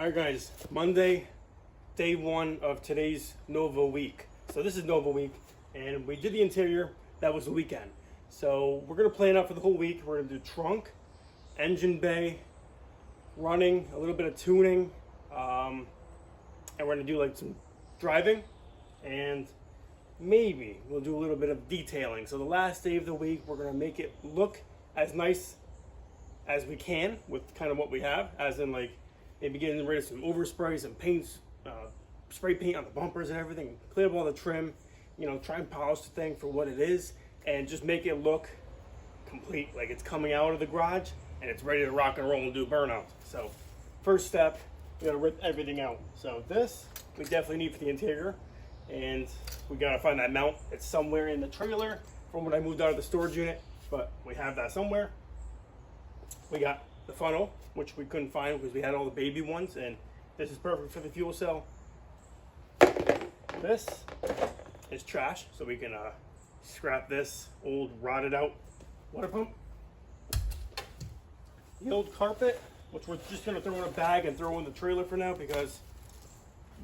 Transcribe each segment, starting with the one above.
Alright guys, Monday, day one of today's Nova week. So this is Nova week, and we did the interior. That was the weekend. So we're going to plan out for the whole week. We're going to do trunk, engine bay, running, a little bit of tuning, and we're going to do like some driving, and maybe we'll do a little bit of detailing. So the last day of the week, we're going to make it look as nice as we can with kind of what we have, as in like maybe getting rid of some oversprays and paints, spray paint on the bumpers and everything, clean up all the trim, you know, try and polish the thing for what it is, and just make it look complete, like it's coming out of the garage and it's ready to rock and roll and do burnout. So first step, we gotta rip everything out. So this, we definitely need for the interior, and we gotta find that mount. It's somewhere in the trailer from when I moved out of the storage unit, but we have that somewhere. We got the funnel, which we couldn't find because we had all the baby ones, and this is perfect for the fuel cell. This is trash, so we can scrap this old rotted out water pump. The old carpet, which we're just going to throw in a bag and throw in the trailer for now because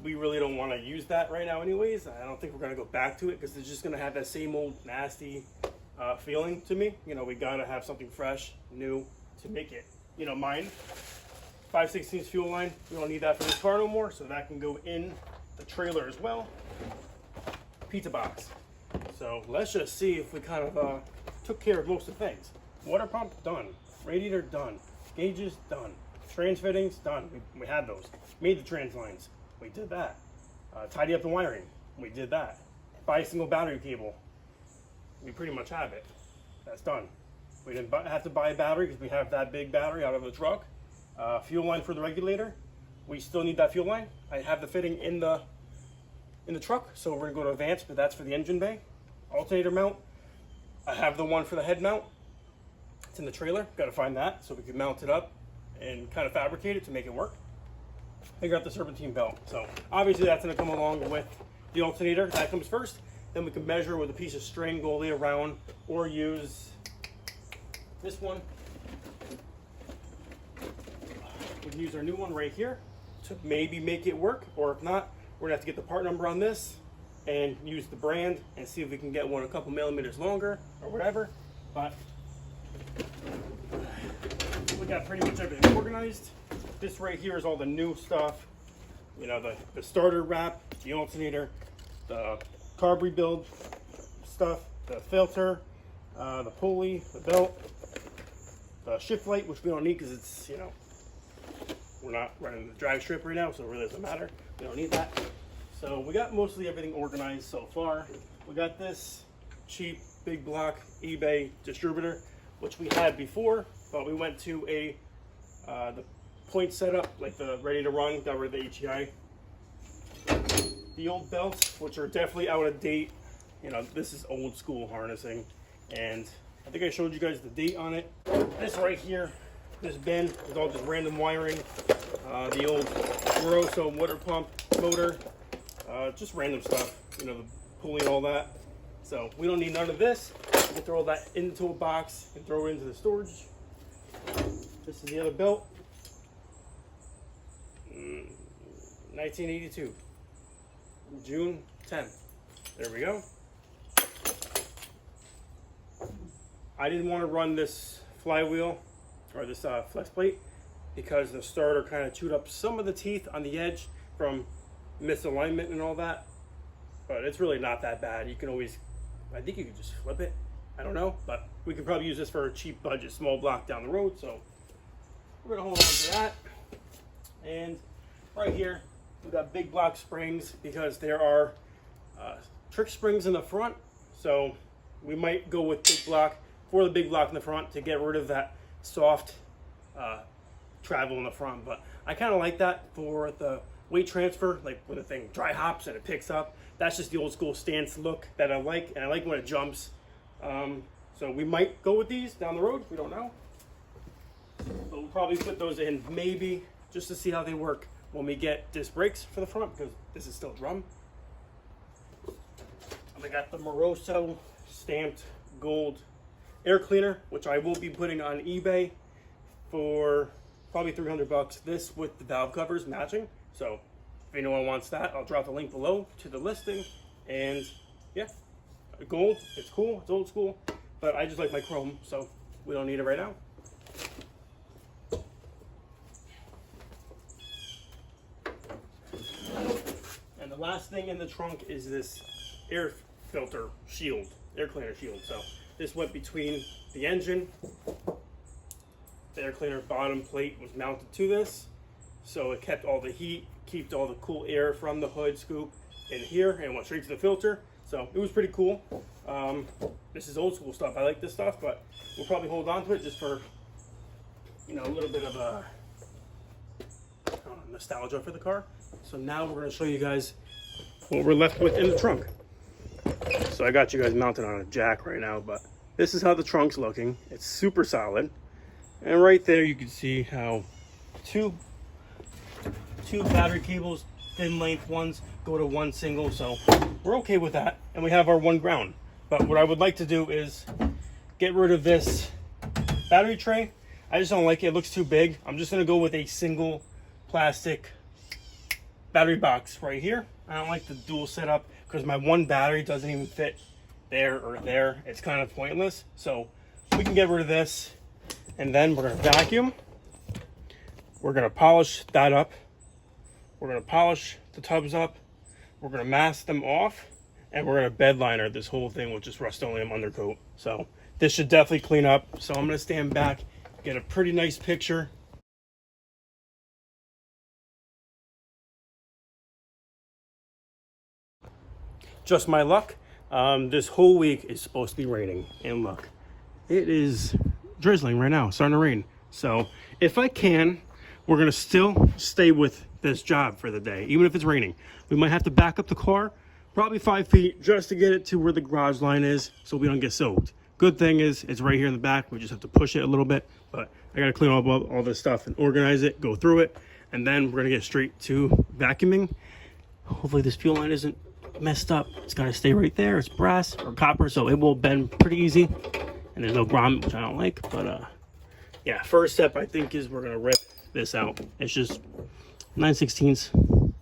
we really don't want to use that right now anyways. I don't think we're going to go back to it because it's just going to have that same old nasty feeling to me. You know, we got to have something fresh, new to make it, you know, mine. 5/16 fuel line, we don't need that for this car no more, so that can go in the trailer as well. Pizza box. So let's just see if we kind of took care of most of the things. Water pump, done. Radiator, done. Gauges, done. Trans fittings, done. We had those. Made the trans lines, we did that. Tidy up the wiring, we did that. Buy a single battery cable, we pretty much have it. That's done. We didn't have to buy a battery because we have that big battery out of the truck. Fuel line for the regulator, we still need that fuel line. I have the fitting in the truck, so we're gonna go to advanced, but that's for the engine bay. Alternator mount, I have the one for the head mount. It's in the trailer, gotta find that so we can mount it up and kind of fabricate it to make it work. Figure out the serpentine belt. So obviously that's gonna come along with the alternator, that comes first. Then we can measure with a piece of string, go all the way around, or use this one. We can use our new one right here to maybe make it work, or if not, we're gonna have to get the part number on this and use the brand and see if we can get one a couple millimeters longer or whatever. But we got pretty much everything organized. This right here is all the new stuff. You know, the starter wrap, the alternator, the carb rebuild stuff, the filter, the pulley, the belt, the shift light, which we don't need because it's, you know, we're not running the drag strip right now, so it really doesn't matter. We don't need that. So we got mostly everything organized so far. We got this cheap big block eBay distributor, which we had before, but we went to the point setup, like the ready to run, got rid of the HEI. The old belts, which are definitely out of date. You know, this is old school harnessing, and I think I showed you guys the date on it. This right here, this bin is all just random wiring. The old Moroso water pump motor, just random stuff, you know, the pulley and all that. So we don't need none of this. We can throw all that into a box and throw it into the storage. This is the other belt. 1982, June 10th. There we go. I didn't want to run this flywheel or this flex plate because the starter kind of chewed up some of the teeth on the edge from misalignment and all that, but it's really not that bad. You can always, I think you can just flip it, I don't know, but we could probably use this for a cheap budget small block down the road. So we're gonna hold on to that. And right here we got big block springs because there are trick springs in the front, so we might go with big block for the big block in the front to get rid of that soft travel in the front. But I kind of like that for the weight transfer, like when the thing dry hops and it picks up. That's just the old school stance look that I like, and I like when it jumps. So we might go with these down the road, we don't know, but we'll probably put those in maybe just to see how they work when we get disc brakes for the front, because this is still drum. And we got the Moroso stamped gold air cleaner, which I will be putting on eBay for probably 300 bucks. This with the valve covers matching. So if anyone wants that, I'll drop the link below to the listing. And yeah, gold, it's cool, it's old school, but I just like my chrome, so we don't need it right now. And the last thing in the trunk is this air filter shield, air cleaner shield. So this went between the engine. The air cleaner bottom plate was mounted to this, so it kept all the heat, kept all the cool air from the hood scoop in here, and went straight to the filter. So it was pretty cool. This is old school stuff. I like this stuff, but we'll probably hold on to it just for, you know, a little bit of a nostalgia for the car. So now we're going to show you guys what we're left with in the trunk. So I got you guys mounted on a jack right now, but this is how the trunk's looking. It's super solid. And right there you can see how two battery cables, thin length ones, go to one single, so we're okay with that. And we have our one ground. But what I would like to do is get rid of this battery tray. I just don't like it. It looks too big. I'm just going to go with a single plastic battery box right here. I don't like the dual setup because my one battery doesn't even fit there or there. It's kind of pointless. So we can get rid of this, and then we're going to vacuum. We're going to polish that up. We're going to polish the tubs up. We're going to mask them off, and we're going to bed liner this whole thing with just Rust-Oleum undercoat. So this should definitely clean up. So I'm going to stand back, get a pretty nice picture. Just my luck. This whole week is supposed to be raining, and look, it is drizzling right now, starting to rain. So if I can, we're going to still stay with this job for the day, even if it's raining. We might have to back up the car probably 5 feet just to get it to where the garage line is so we don't get soaked. Good thing is it's right here in the back. We just have to push it a little bit, but I got to clean up all this stuff and organize it, go through it, and then we're going to get straight to vacuuming. Hopefully this fuel line isn't messed up. It's got to stay right there. It's brass or copper, so it will bend pretty easy, and there's no grommet, which I don't like. But yeah, first step I think is we're going to rip this out. It's just 9/16,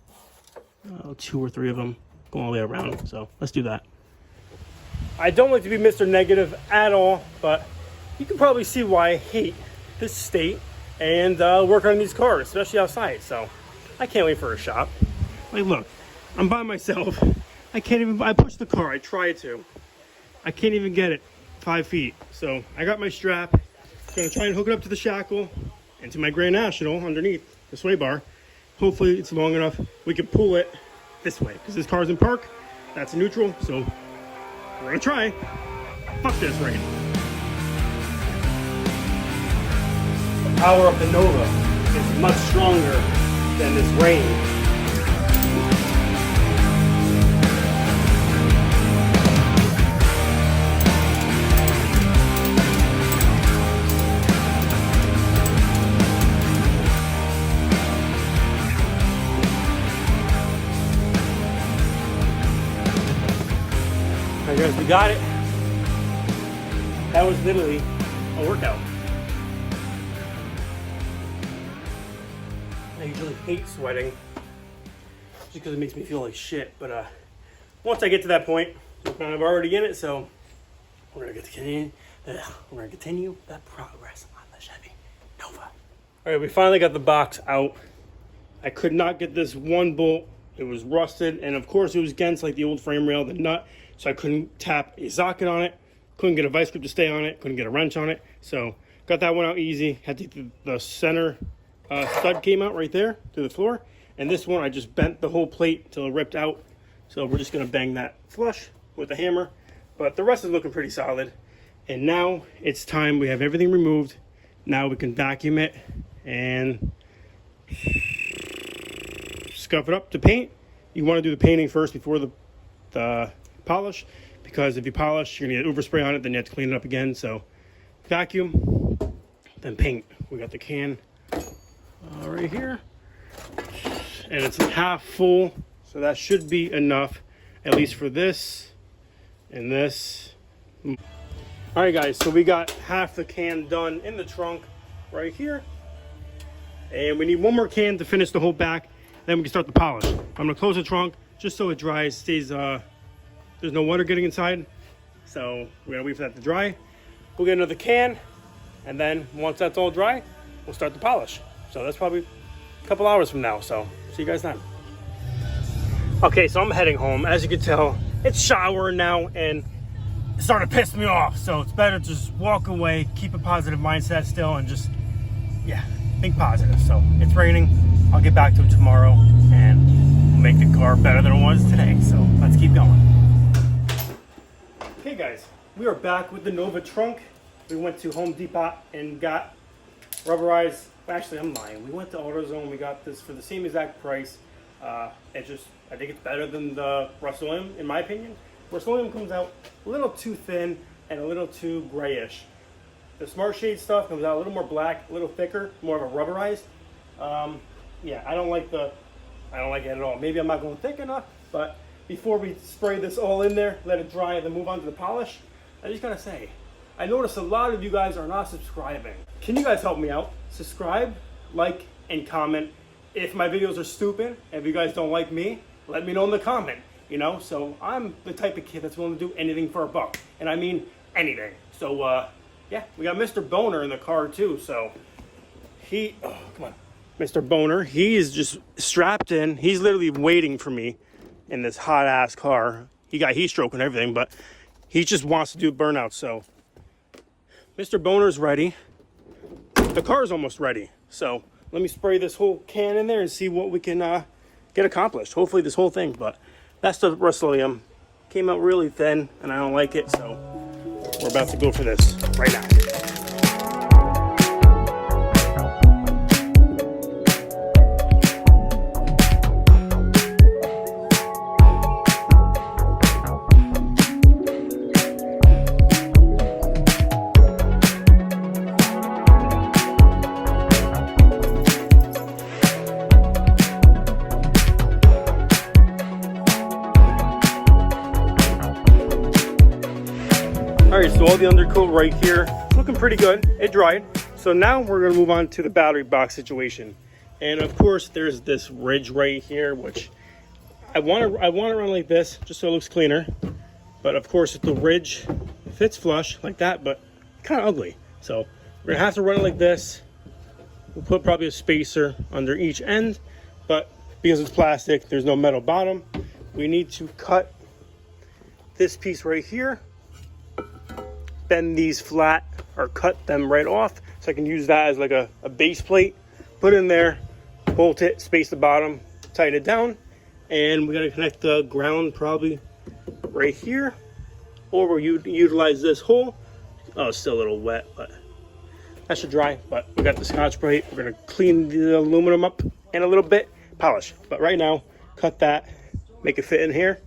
2 or 3 of them going all the way around. So let's do that. I don't like to be Mr. Negative at all, but you can probably see why I hate this state and working on these cars, especially outside. So I can't wait for a shop. Like, look, I'm by myself. I can't even, I pushed the car, I tried to. I can't even get it 5 feet. So I got my strap, gonna try and hook it up to the shackle and to my Grand National underneath the sway bar. Hopefully it's long enough we can pull it this way, because this car's in park, that's neutral, so we're gonna try. Fuck this rain. The power of the Nova is much stronger than this rain. Alright guys, we got it. That was literally a workout. I usually hate sweating just because it makes me feel like shit, but once I get to that point, we're kind of already in it, so we're gonna continue that progress on the Chevy Nova. Alright, we finally got the box out. I could not get this one bolt. It was rusted, and of course it was against like the old frame rail, the nut, so I couldn't tap a socket on it, couldn't get a vice grip to stay on it, couldn't get a wrench on it. So got that one out easy. Had to get the center stud came out right there to the floor, and this one I just bent the whole plate until it ripped out. So we're just gonna bang that flush with a hammer, but the rest is looking pretty solid. And now it's time, we have everything removed. Now we can vacuum it and scuff it up to paint. You want to do the painting first before the polish, because if you polish, you're gonna get overspray on it, then you have to clean it up again. So vacuum, then paint. We got the can right here, and it's half full, so that should be enough, at least for this and this. All right guys, so we got half the can done in the trunk right here. And we need one more can to finish the whole back. Then we can start the polish. I'm gonna close the trunk just so it dries, stays, there's no water getting inside. So we're gonna wait for that to dry. We'll get another can. And then once that's all dry, we'll start the polish. So that's probably a couple hours from now. So see you guys then. Okay, so I'm heading home. As you can tell, it's showering now and it's starting to piss me off. So it's better to just walk away, keep a positive mindset still, and just, yeah, think positive. So it's raining. I'll get back to it tomorrow and make the car better than it was today. So let's keep going. Okay guys, we are back with the Nova trunk. We went to Home Depot and got rubberized. Actually, I'm lying. We went to AutoZone. We got this for the same exact price. I think it's better than the Rust-Oleum, in my opinion. Rust-Oleum comes out a little too thin and a little too grayish. The Smart Shade stuff comes out a little more black, a little thicker, more of a rubberized. Yeah, I don't like it at all. Maybe I'm not going thick enough, but before we spray this all in there, let it dry, and then move on to the polish, I just gotta say, I noticed a lot of you guys are not subscribing. Can you guys help me out? Subscribe, like, and comment. If my videos are stupid, if you guys don't like me, let me know in the comment, you know? So I'm the type of kid that's willing to do anything for a buck. And I mean anything. So, yeah, we got Mr. Boner in the car too. So oh, come on. Mr. Boner, he is just strapped in. He's literally waiting for me in this hot ass car. He got heat stroke and everything, but he just wants to do burnout. So Mr. Boner's ready. The car's almost ready. So let me spray this whole can in there and see what we can get accomplished. Hopefully this whole thing, but that's the Rust-Oleum. Came out really thin and I don't like it, so we're about to go for this right now. Alright, so all the undercoat right here, it's looking pretty good. It dried. So now we're going to move on to the battery box situation. And of course, there's this ridge right here, which I want to run like this, just so it looks cleaner. But of course, if the ridge fits flush like that, but kind of ugly. So we're going to have to run it like this. We'll put probably a spacer under each end. But because it's plastic, there's no metal bottom. We need to cut this piece right here. Bend these flat or cut them right off so I can use that as like a base plate, put it in there, bolt it, space the bottom, tighten it down, and we're going to connect the ground probably right here, or we'll utilize this hole. Oh, it's still a little wet, but that should dry. But we got the Scotch-Brite. We're going to clean the aluminum up in a little bit, polish, but right now cut that, make it fit in here.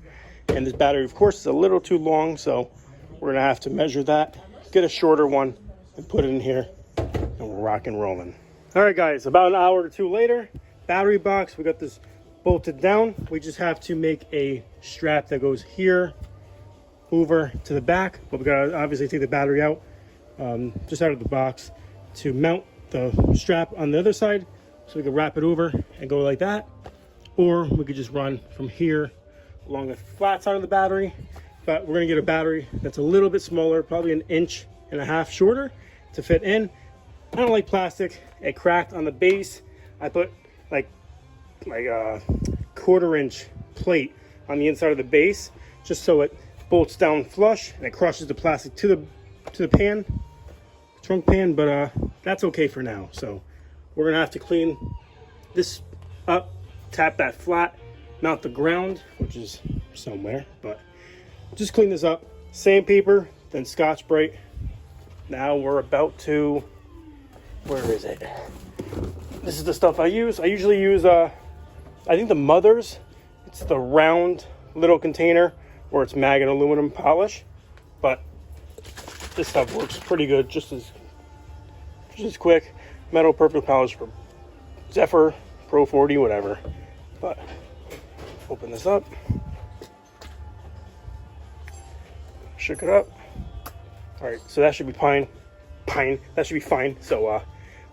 And this battery, of course, is a little too long, so we're gonna have to measure that, get a shorter one, and put it in here, and we're rock and rolling. All right, guys, about an hour or two later, battery box, we got this bolted down. We just have to make a strap that goes here, over to the back, but we gotta obviously take the battery out, just out of the box, to mount the strap on the other side, so we can wrap it over and go like that, or we could just run from here along the flat side of the battery. But we're gonna get a battery that's a little bit smaller, probably 1.5 inches shorter to fit in. I don't like plastic. It cracked on the base. I put like a 1/4 inch plate on the inside of the base, just so it bolts down flush and it crushes the plastic to the pan, trunk pan. But that's okay for now. So we're gonna have to clean this up, tap that flat, mount the ground, which is somewhere, but just clean this up, sandpaper, then Scotch-Brite. Now we're about to, where is it? This is the stuff I use. I usually use, I think the Mother's, it's the round little container, or it's mag and aluminum polish. But this stuff works pretty good, just as quick. Metal perfect polish for Zephyr, Pro 40, whatever. But open this up. Shook it up. All right, so that should be that should be fine. So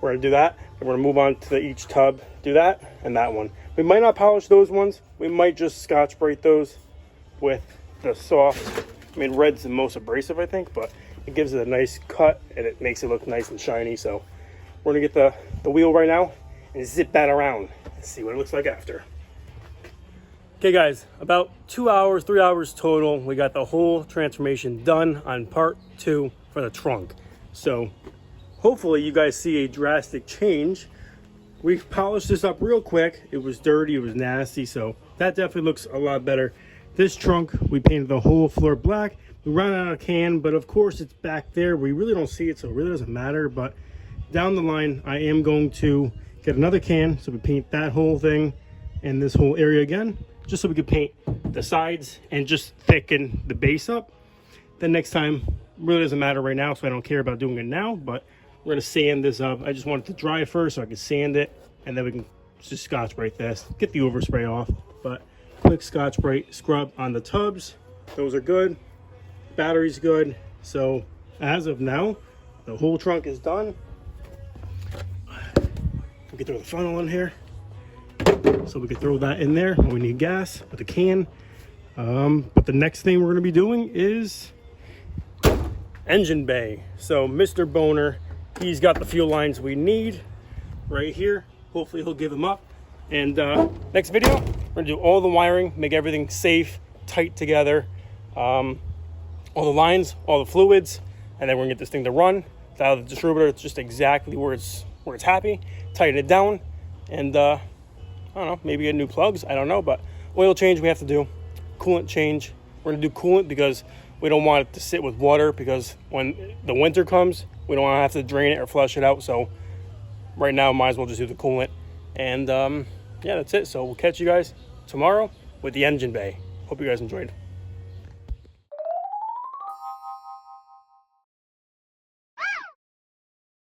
we're gonna do that. And we're gonna move on to each tub, do that and that one. We might not polish those ones. We might just Scotch-Brite those with the soft. I mean, red's the most abrasive, I think, but it gives it a nice cut and it makes it look nice and shiny. So we're gonna get the wheel right now and zip that around and see what it looks like after. Okay guys, about 2 hours, 3 hours total. We got the whole transformation done on part 2 for the trunk. So hopefully you guys see a drastic change. We polished this up real quick. It was dirty, it was nasty, so that definitely looks a lot better. This trunk, we painted the whole floor black. We ran out of can, but of course it's back there. We really don't see it, so it really doesn't matter. But down the line, I am going to get another can, so we paint that whole thing and this whole area again, just so we could paint the sides and just thicken the base up. Then next time, really doesn't matter right now, so I don't care about doing it now, but we're gonna sand this up. I just want it to dry first so I can sand it, and then we can just Scotch-Brite this, get the overspray off. But quick Scotch-Brite scrub on the tubs. Those are good. Battery's good. So as of now, the whole trunk is done. We can throw the funnel in here. So we can throw that in there when we need gas with a can. But the next thing we're gonna be doing is engine bay. So Mr. Boner, he's got the fuel lines we need right here. Hopefully he'll give them up. And next video, we're gonna do all the wiring, make everything safe, tight together. All the lines, all the fluids, and then we're gonna get this thing to run. It's out of the distributor, it's just exactly where it's happy. Tighten it down, and I don't know, maybe get new plugs, I don't know, but oil change we have to do. Coolant change, we're gonna do coolant because we don't want it to sit with water, because when the winter comes, we don't wanna have to drain it or flush it out. So right now, might as well just do the coolant. And yeah, that's it. So we'll catch you guys tomorrow with the engine bay. Hope you guys enjoyed.